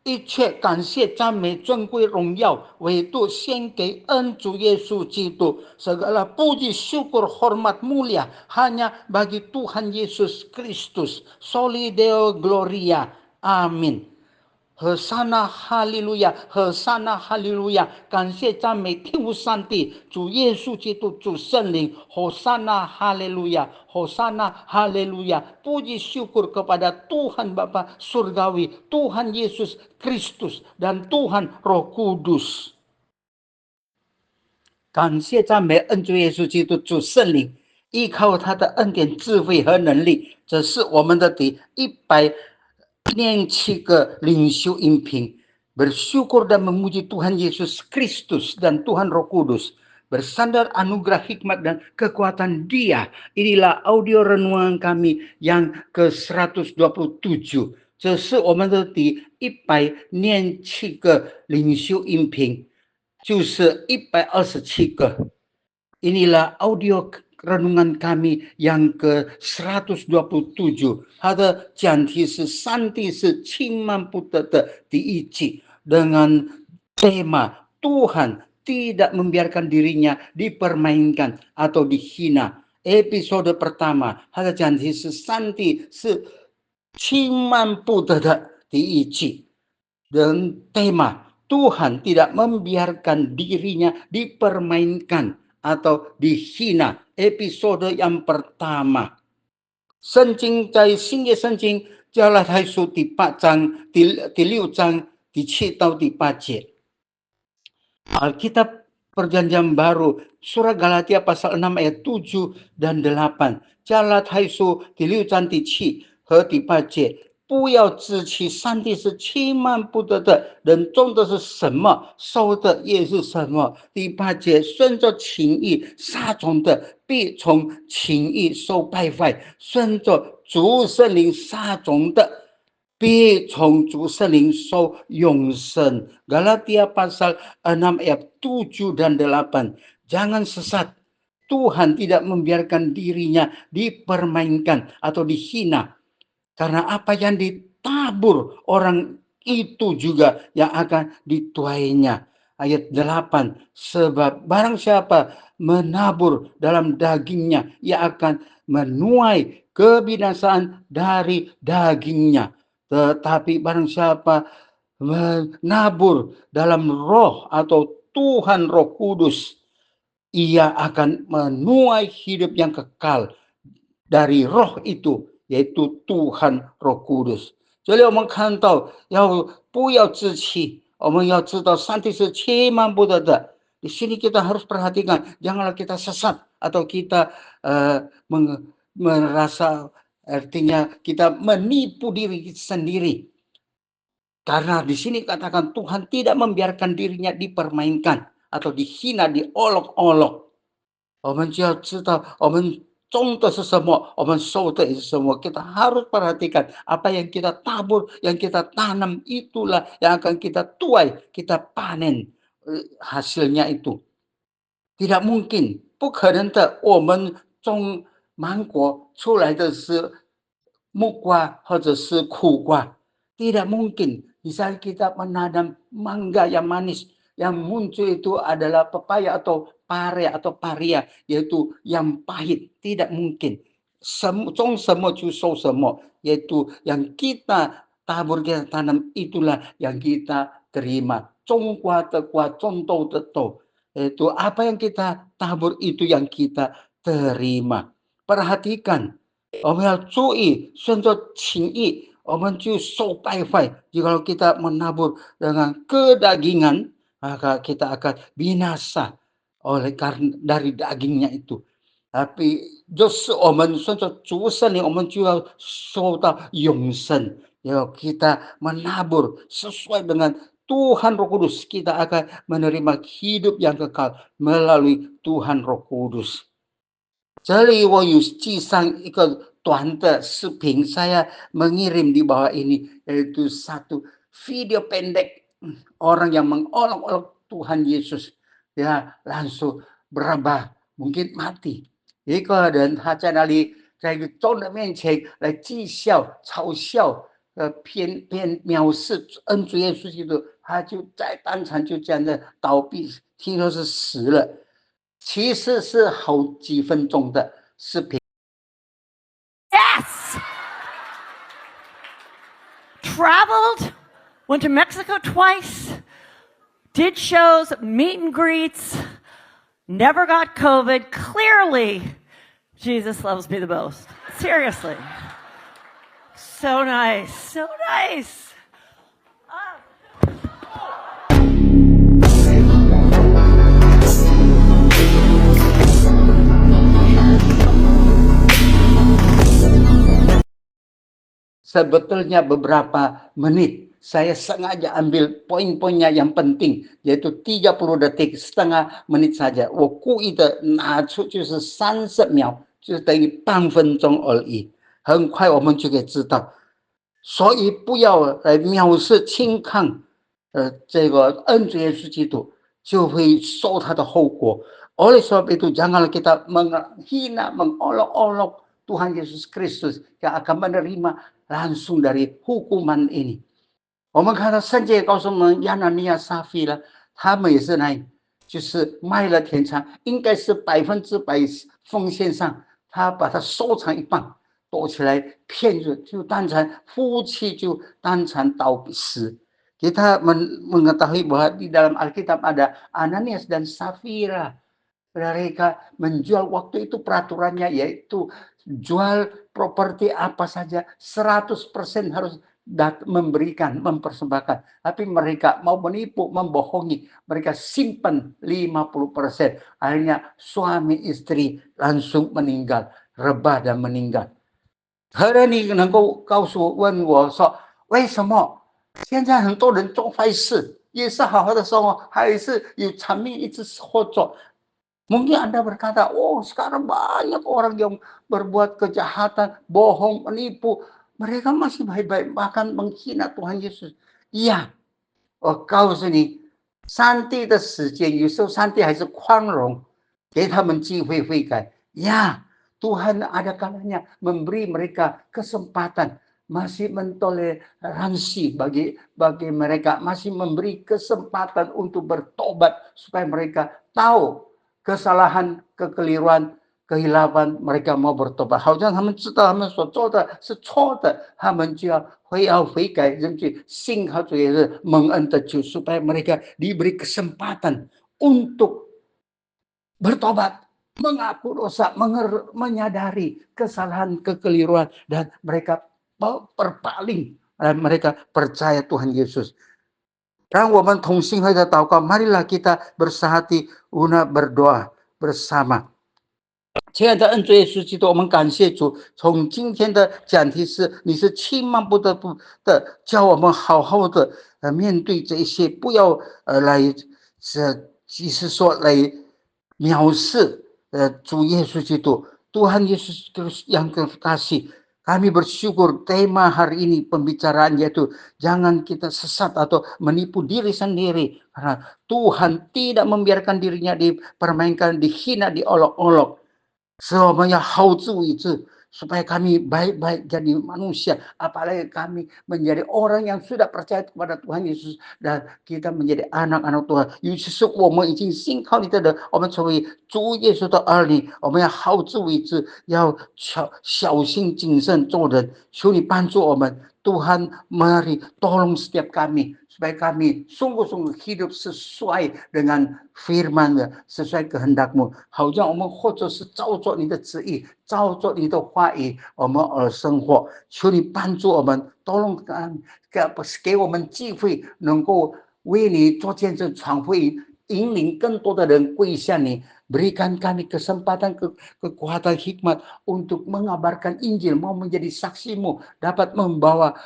一切感谢、赞美、尊贵、荣耀，唯独献给恩主Yesus Kristus. Segala puji, syukur, hormat, mulia hanya bagi Tuhan Yesus Kristus. Soli Deo Gloria. Amin. 和撒那哈利路亚，和撒那哈利路亚，感谢赞美天父上帝，主耶稣基督，主圣灵，和撒那哈利路亚，和撒那哈利路亚，puji syukur kepada Tuhan Bapa Surgawi, Tuhan Yesus Kristus, dan Tuhan Roh Kudus. 感谢赞美恩主耶稣基督，主圣灵，依靠他的恩典、智慧和能力，这是我们的第107个领袖音频。Bersyukur dan memuji Tuhan Yesus Kristus dan Tuhan Roh Kudus. Bersandar anugerah hikmat dan kekuatan Dia. Inilah audio renungan kami yang ke-127. 这是我们的第107个领袖音频，就是127个。Inilah audio renungan kami yang ke-127， 它的讲题是上帝是轻慢不得的第一季，dengan tema Tuhan tidak membiarkan dirinya dipermainkan atau dihina. Episode pertama， 它的讲题是上帝是轻慢不得的第一季，dengan tema Tuhan tidak membiarkan dirinya dipermainkan atau dihina. Episode yang pertama. 圣经在新约圣经加拉太书第6章第7到第8节。Alkitab Perjanjian Baru Surah Galatia pasal 6 ayat 7 dan 8. 加拉太书第6章第7和第8节。不要自欺，上帝是轻慢不得的，人种的是什么，收的也是什么。第8节，顺着情意撒种的，必从情意受败坏；顺着主圣灵撒种的，必从主圣灵受永生。Galatia pasal 6 ayat 7 dan 8. Jangan sesat. Tuhan tidak membiarkan dirinya dipermainkan atau dihina. Karena apa yang ditabur orang itu juga yang akan dituainya. Ayat 8. Sebab barang siapa menabur dalam dagingnya, ia akan menuai kebinasaan dari dagingnya. Tetapi barang siapa menabur dalam roh atau Tuhan Roh Kudus, ia akan menuai hidup yang kekal dari roh itu, yaitu Tuhan Roh Kudus。这里我们看到不要自欺，我们要知道上帝是轻慢不得的。Di sini kita harus perhatikan, janganlah kita sesat atau kita merasa, artinya kita menipu diri sendiri. Karena di sini katakan Tuhan tidak membiarkan dirinya dipermainkan atau dihina, diolok-olok. 我们就要知道我们种的是什么，我们收的也是什么。Kita harus perhatikan apa yang kita tabur, yang kita tanam, itulah yang akan kita tuai, kita panen hasilnya itu. Tidak mungkin， 不可能的，我们种芒果出来的是木瓜或者是苦瓜。Tidak mungkin. Misalnya kita menanam mangga yang manis, yang muncul itu adalah pepaya atau pare atau paria, yaitu yang pahit. Tidak mungkin. 种什么就收什么, yaitu yang kita tabur, kita tanam, itulah yang kita terima. 种瓜得瓜，种豆得豆。Itu apa yang kita tabur, itu yang kita terima. Perhatikan, 我们要注意，顺着情意，我们就受败坏。Jika kita menabur dengan kedagingan, maka kita akan binasa oleh karena dari dagingnya itu. Tapi 就是我们顺着主圣灵，我们就要收到永生。要 kita menabur sesuai dengan Tuhan Roh Kudus, kita akan menerima hidup yang kekal melalui Tuhan Roh Kudus. 这里我有记上一个短的视频， saya mengirim di bawah ini, yaitu satu video pendek orang yang mengolok-olok Tuhan Yesus, ya langsung berubah, mungkin mati. 一个人他在那里在一个众人面前来讥笑嘲笑藐视恩主耶稣基督，他就在当场就这样的倒闭，听说是死了，其实是好几分钟的视频。Yes! Traveled, went to Mexico twice, did shows, meet and greets, never got COVID. Clearly, Jesus loves me the most. Seriously. So nice, so nice. Sebetulnya beberapa menit saya sengaja ambil poin-poinnya yang penting， yaitu 30 detik， setengah menit saja。我故意的拿出就是30秒，就是等于半分钟而已。很快我们就可以知道，所以不要来藐视轻看，这个恩主耶稣基督，就会受他的后果。Oleh sebab itu janganlah kita menghina, mengolok-olok Tuhan Yesus Kristus yang akan menerima langsung dari hukuman ini。我们看到圣经告诉我们，亚拿尼亚、撒非拉，他们也是那，就是卖了田产，应该是100%奉献上，他把它收藏一半，躲起来骗着，就当场夫妻就当场倒死。Kita mengetahui bahwa di dalam Alkitab ada Ananias dan Safira. Mereka menjual, waktu itu peraturannya yaitu jual properti apa saja 100% harus memberikan, mempersembahkan. Tapi mereka mau menipu, membohongi, mereka simpan 50%. Akhirnya suami istri langsung meninggal, rebah dan meninggal。何人你能够告诉问我说，为什么现在很多人做坏事，也是好好的生活，还是有场面一直活着？Mungkin Anda berkata, oh sekarang banyak orang yang berbuat kejahatan, bohong, menipu. Mereka masih baik-baik, bahkan menghina Tuhan Yesus. Iya, 我告诉你，上帝的时间，有时候上帝还是宽容，给他们机会悔改。Ya, Tuhan ada kalanya memberi mereka kesempatan, masih mentoleransi bagi mereka, masih memberi kesempatan untuk bertobat supaya mereka tahu kesalahan, kekeliruan, kehilapan， mereka mau bertobat， 好像他们知道他们所做的是错的，他们就要悔改认罪，信靠主耶稣蒙恩的救，supaya mereka diberi kesempatan untuk bertobat, mengaku dosa, menyadari kesalahan, kekeliruan, dan mereka berpaling, dan mereka percaya Tuhan Yesus。让我们同心合的祷告， marilah kita bersahati guna berdoa bersama。亲爱的恩主耶稣基督，我们感谢主。从今天的讲题是，你是千万不得不的，教我们好好的面对这些，不要来即是说来藐视主耶稣基督。Tuhan Yesus yang terkasih, kami bersyukur tema hari ini pembicaraan yaitu jangan kita sesat atau menipu diri sendiri, karena Tuhan tidak membiarkan dirinya dipermainkan, dihina, diolok-olok. 使我们要好自为之， supaya kami baik-baik jadi manusia, apalagi kami menjadi orang yang sudah percaya kepada Tuhan Yesus dan kita menjadi anak-anak Tuhan。 尤其是我们已经信靠你的人，我们成为主耶稣的儿女，我们要好自为之，要小心谨慎做人。求你帮助我们， Tuhan mari tolong setiap kami supaya kami sungguh-sungguh hidup sesuai dengan firman-Mu, sesuai kehendak-Mu， 好让我们或者是照做你的旨意，照做你的话语，我们而生活。求你帮助我们， tolong 给我们机会，能够为你做见证，传福音，引领更多的人归向你。 Berikan kami kesempatan, kekuatan, hikmat untuk mengabarkan Injil, mau menjadi saksi-Mu, dapat membawa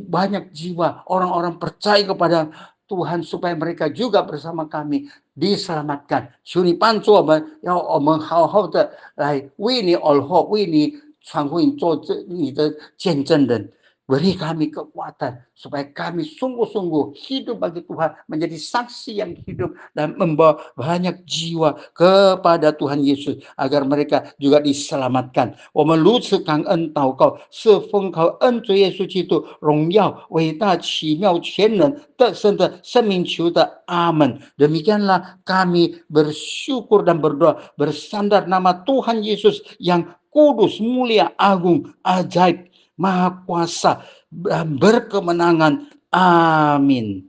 banyak jiwa, orang-orang percaya kepada Tuhan supaya mereka juga bersama kami diselamatkan。 求你帮助我们，要我们好好的来为你而活，为你传福音，做你的见证人。Beri kami kekuatan supaya kami sungguh-sungguh hidup bagi Tuhan, menjadi saksi yang hidup dan membawa banyak jiwa kepada Tuhan Yesus agar mereka juga diselamatkan. 我们如此感恩祷告，是奉靠恩主耶稣基督荣耀、伟大、奇妙、全能、得胜的生命求的阿门。Demikianlah kami bersyukur dan berdoa bersandar nama Tuhan Yesus yang kudus, mulia, agung, ajaib, Maha Kuasa, berkemenangan. Amin.